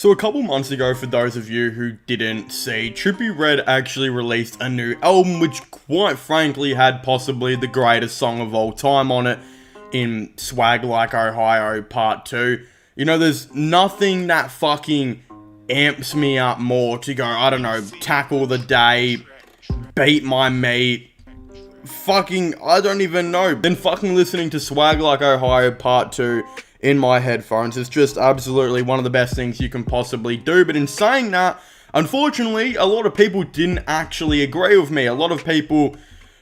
So a couple months ago, for those of you who didn't see, Trippie Redd actually released a new album which quite frankly had possibly the greatest song of all time on it in Swag Like Ohio Part 2. You know, there's nothing that fucking amps me up more to go, I don't know, tackle the day, beat my meat, fucking, I don't even know, than fucking listening to Swag Like Ohio Part 2 in my headphones. It's just absolutely one of the best things you can possibly do. But in saying that, unfortunately, a lot of people didn't actually agree with me. A lot of people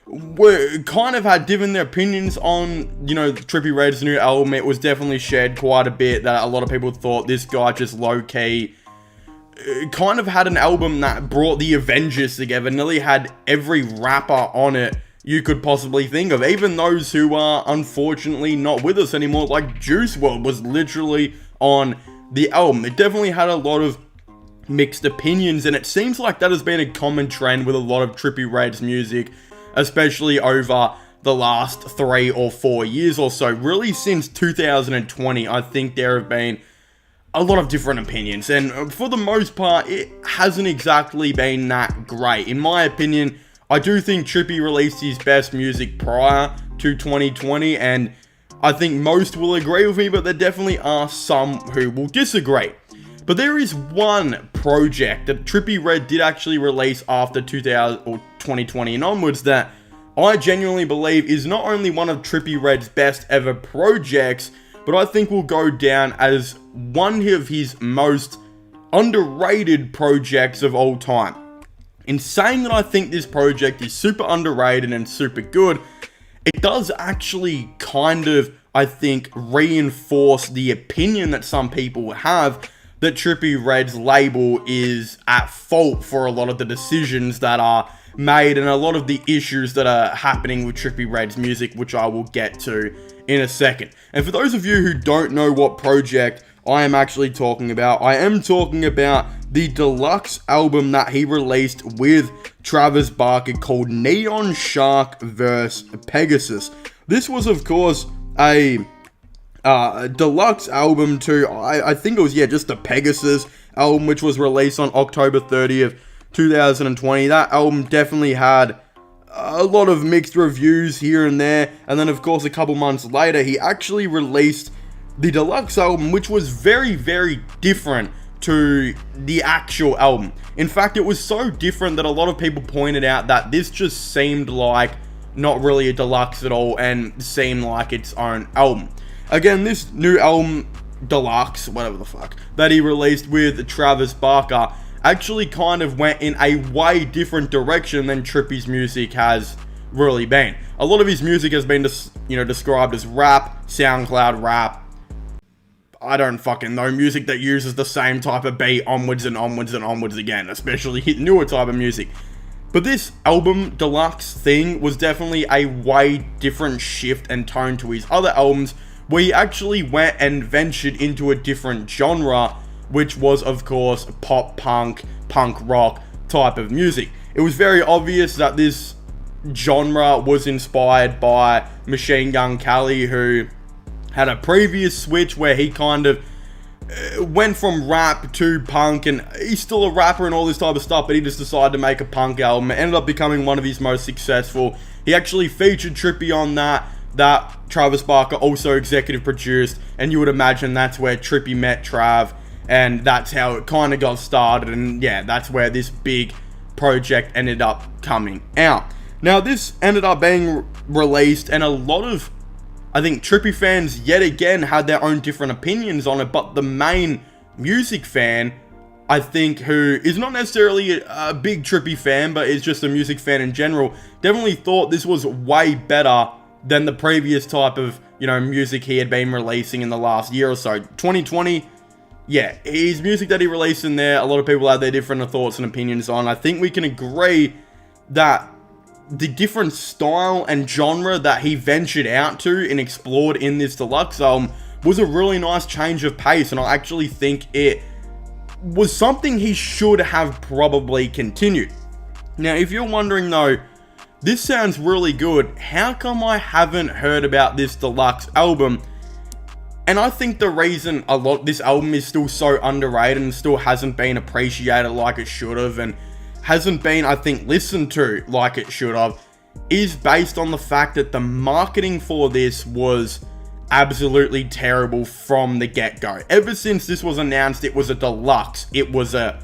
were kind of had given their opinions on, you know, Trippie Redd's new album. It was definitely shared quite a bit that a lot of people thought this guy just low-key kind of had an album that brought the Avengers together, nearly had every rapper on it you could possibly think of, even those who are unfortunately not with us anymore, like Juice WRLD was literally on the album. It definitely had a lot of mixed opinions, and it seems like that has been a common trend with a lot of Trippie Redd's music, especially over the last 3 or 4 years or so. Really, since 2020, I think there have been a lot of different opinions, and for the most part, it hasn't exactly been that great. In my opinion, I do think Trippie released his best music prior to 2020, and I think most will agree with me, but there definitely are some who will disagree. But there is one project that Trippie Redd did actually release after 2020 and onwards that I genuinely believe is not only one of Trippie Redd's best ever projects, but I think will go down as one of his most underrated projects of all time. In saying that I think this project is super underrated and super good, it does actually kind of, I think, reinforce the opinion that some people have that Trippie Redd's label is at fault for a lot of the decisions that are made and a lot of the issues that are happening with Trippie Redd's music, which I will get to in a second. And for those of you who don't know what project I am actually talking about, I am talking about the deluxe album that he released with Travis Barker called Neon Shark vs. Pegasus. This was, of course, a deluxe album to, I think it was, just the Pegasus album, which was released on October 30th, 2020. That album definitely had a lot of mixed reviews here and there, and then, of course, a couple months later, he actually released the deluxe album, which was very, very different to the actual album. In fact, it was so different that a lot of people pointed out that this just seemed like not really a deluxe at all and seemed like its own album. Again, this new album, deluxe, whatever the fuck, that he released with Travis Barker actually kind of went in a way different direction than Trippie's music has really been. A lot of his music has been, described as rap, SoundCloud rap, I don't fucking know, music that uses the same type of beat onwards and onwards and onwards again, especially newer type of music. But this album deluxe thing was definitely a way different shift and tone to his other albums, where he actually went and ventured into a different genre, which was, of course, pop punk, punk rock type of music. It was very obvious that this genre was inspired by Machine Gun Kelly, who had a previous switch where he kind of went from rap to punk, and he's still a rapper and all this type of stuff, but he just decided to make a punk album. It ended up becoming one of his most successful. He actually featured Trippie on that Travis Barker also executive produced, and you would imagine that's where Trippie met Trav, and that's how it kind of got started, and yeah, that's where this big project ended up coming out. Now, this ended up being released, and a lot of, I think, Trippie fans yet again had their own different opinions on it, but the main music fan, I think, who is not necessarily a big Trippie fan, but is just a music fan in general, definitely thought this was way better than the previous type of, music he had been releasing in the last year or so. 2020, yeah, his music that he released in there, a lot of people had their different thoughts and opinions on. I think we can agree that the different style and genre that he ventured out to and explored in this deluxe album was a really nice change of pace, and I actually think it was something he should have probably continued. Now, if you're wondering though, this sounds really good, how come I haven't heard about this deluxe album? And I think the reason this album is still so underrated and still hasn't been appreciated like it should have, and hasn't been, I think, listened to like it should have, is based on the fact that the marketing for this was absolutely terrible from the get-go. Ever since this was announced, it was a deluxe. It was a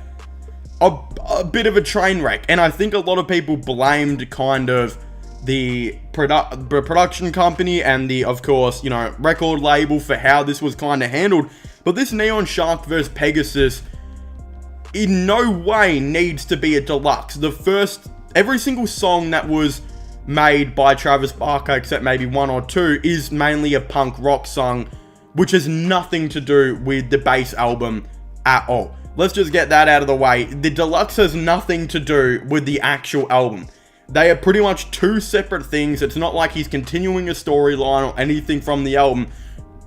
bit of a train wreck. And I think a lot of people blamed kind of the production company and the, of course, you know, record label for how this was kind of handled. But this Neon Shark vs. Pegasus in no way needs to be a deluxe. Every single song that was made by Travis Barker, except maybe one or two, is mainly a punk rock song, which has nothing to do with the base album at all. Let's just get that out of the way. The deluxe has nothing to do with the actual album. They are pretty much two separate things. It's not like he's continuing a storyline or anything from the album.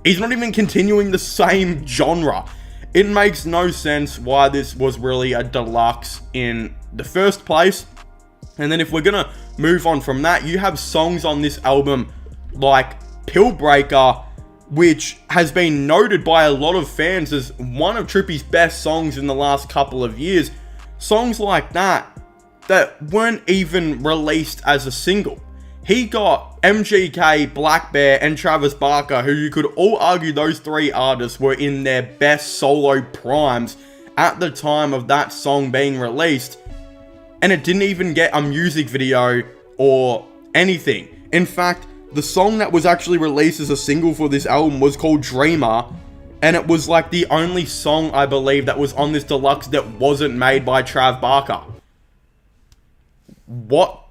He's not even continuing the same genre. It makes no sense why this was really a deluxe in the first place. And then if we're gonna move on from that, you have songs on this album like Pill Breaker, which has been noted by a lot of fans as one of Trippie's best songs in the last couple of years. Songs like that weren't even released as a single. He got MGK, Black Bear, and Travis Barker, who you could all argue those three artists were in their best solo primes at the time of that song being released, and it didn't even get a music video or anything. In fact, the song that was actually released as a single for this album was called Dreamer, and it was like the only song, I believe, that was on this deluxe that wasn't made by Trav Barker. What?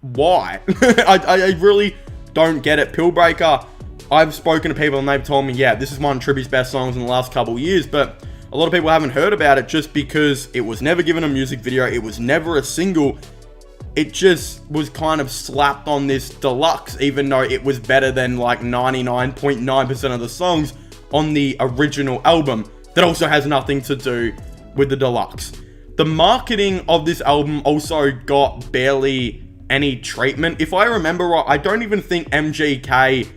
Why? I really don't get it. Pill Breaker, I've spoken to people and they've told me, yeah, this is one of Trippie's best songs in the last couple years, but a lot of people haven't heard about it just because it was never given a music video, it was never a single. It just was kind of slapped on this deluxe, even though it was better than like 99.9% of the songs on the original album that also has nothing to do with the deluxe. The marketing of this album also got barely any treatment. If I remember right, I don't even think MGK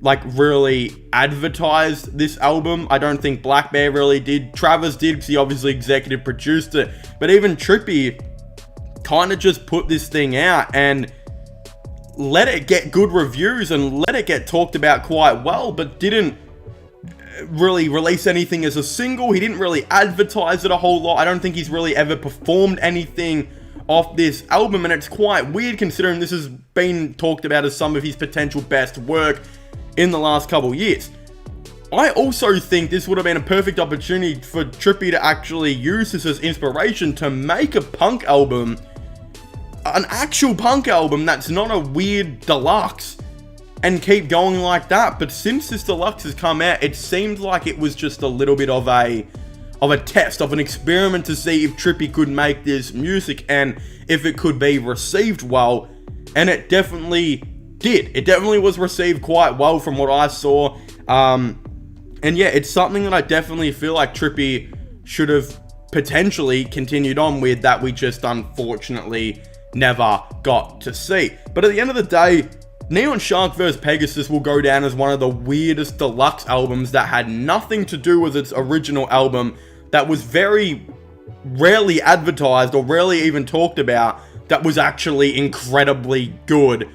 like really advertised this album. I don't think Black Bear really did. Travis did because he obviously executive produced it. But even Trippie kind of just put this thing out and let it get good reviews and let it get talked about quite well, but didn't really release anything as a single. He didn't really advertise it a whole lot. I don't think he's really ever performed anything off this album, and it's quite weird considering this has been talked about as some of his potential best work in the last couple years. I also think this would have been a perfect opportunity for Trippie to actually use this as inspiration to make a punk album, an actual punk album that's not a weird deluxe, and keep going like that. But since this deluxe has come out, it seemed like it was just a little bit of a test, of an experiment to see if Trippie could make this music and if it could be received well. And it definitely did. It definitely was received quite well from what I saw. And yeah, it's something that I definitely feel like Trippie should have potentially continued on with, that we just unfortunately never got to see. But at the end of the day, Neon Shark vs. Pegasus will go down as one of the weirdest deluxe albums that had nothing to do with its original album, that was very rarely advertised or rarely even talked about, that was actually incredibly good,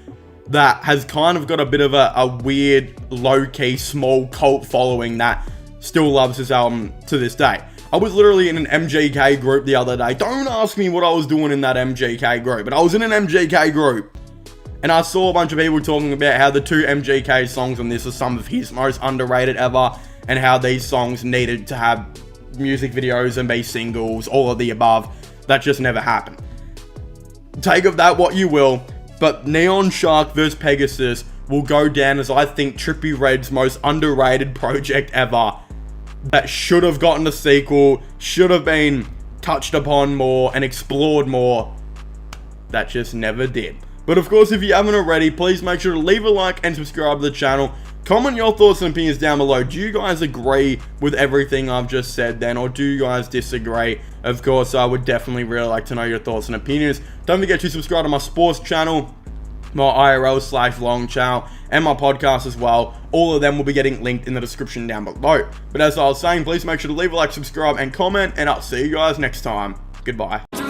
that has kind of got a bit of a weird, low-key, small cult following that still loves this album to this day. I was literally in an MGK group the other day. Don't ask me what I was doing in that MGK group, but I was in an MGK group. And I saw a bunch of people talking about how the two MGK songs on this are some of his most underrated ever, and how these songs needed to have music videos and be singles, all of the above. That just never happened. Take of that what you will, but Neon Shark vs. Pegasus will go down as, I think, Trippie Redd's most underrated project ever, that should have gotten a sequel, should have been touched upon more and explored more, that just never did. But of course, if you haven't already, please make sure to leave a like and subscribe to the channel. Comment your thoughts and opinions down below. Do you guys agree with everything I've just said then, or do you guys disagree? Of course, I would definitely really like to know your thoughts and opinions. Don't forget to subscribe to my sports channel. my IRL/vlog channel, and my podcast as well. All of them will be getting linked in the description down below. But as I was saying, please make sure to leave a like, subscribe, and comment, and I'll see you guys next time. Goodbye.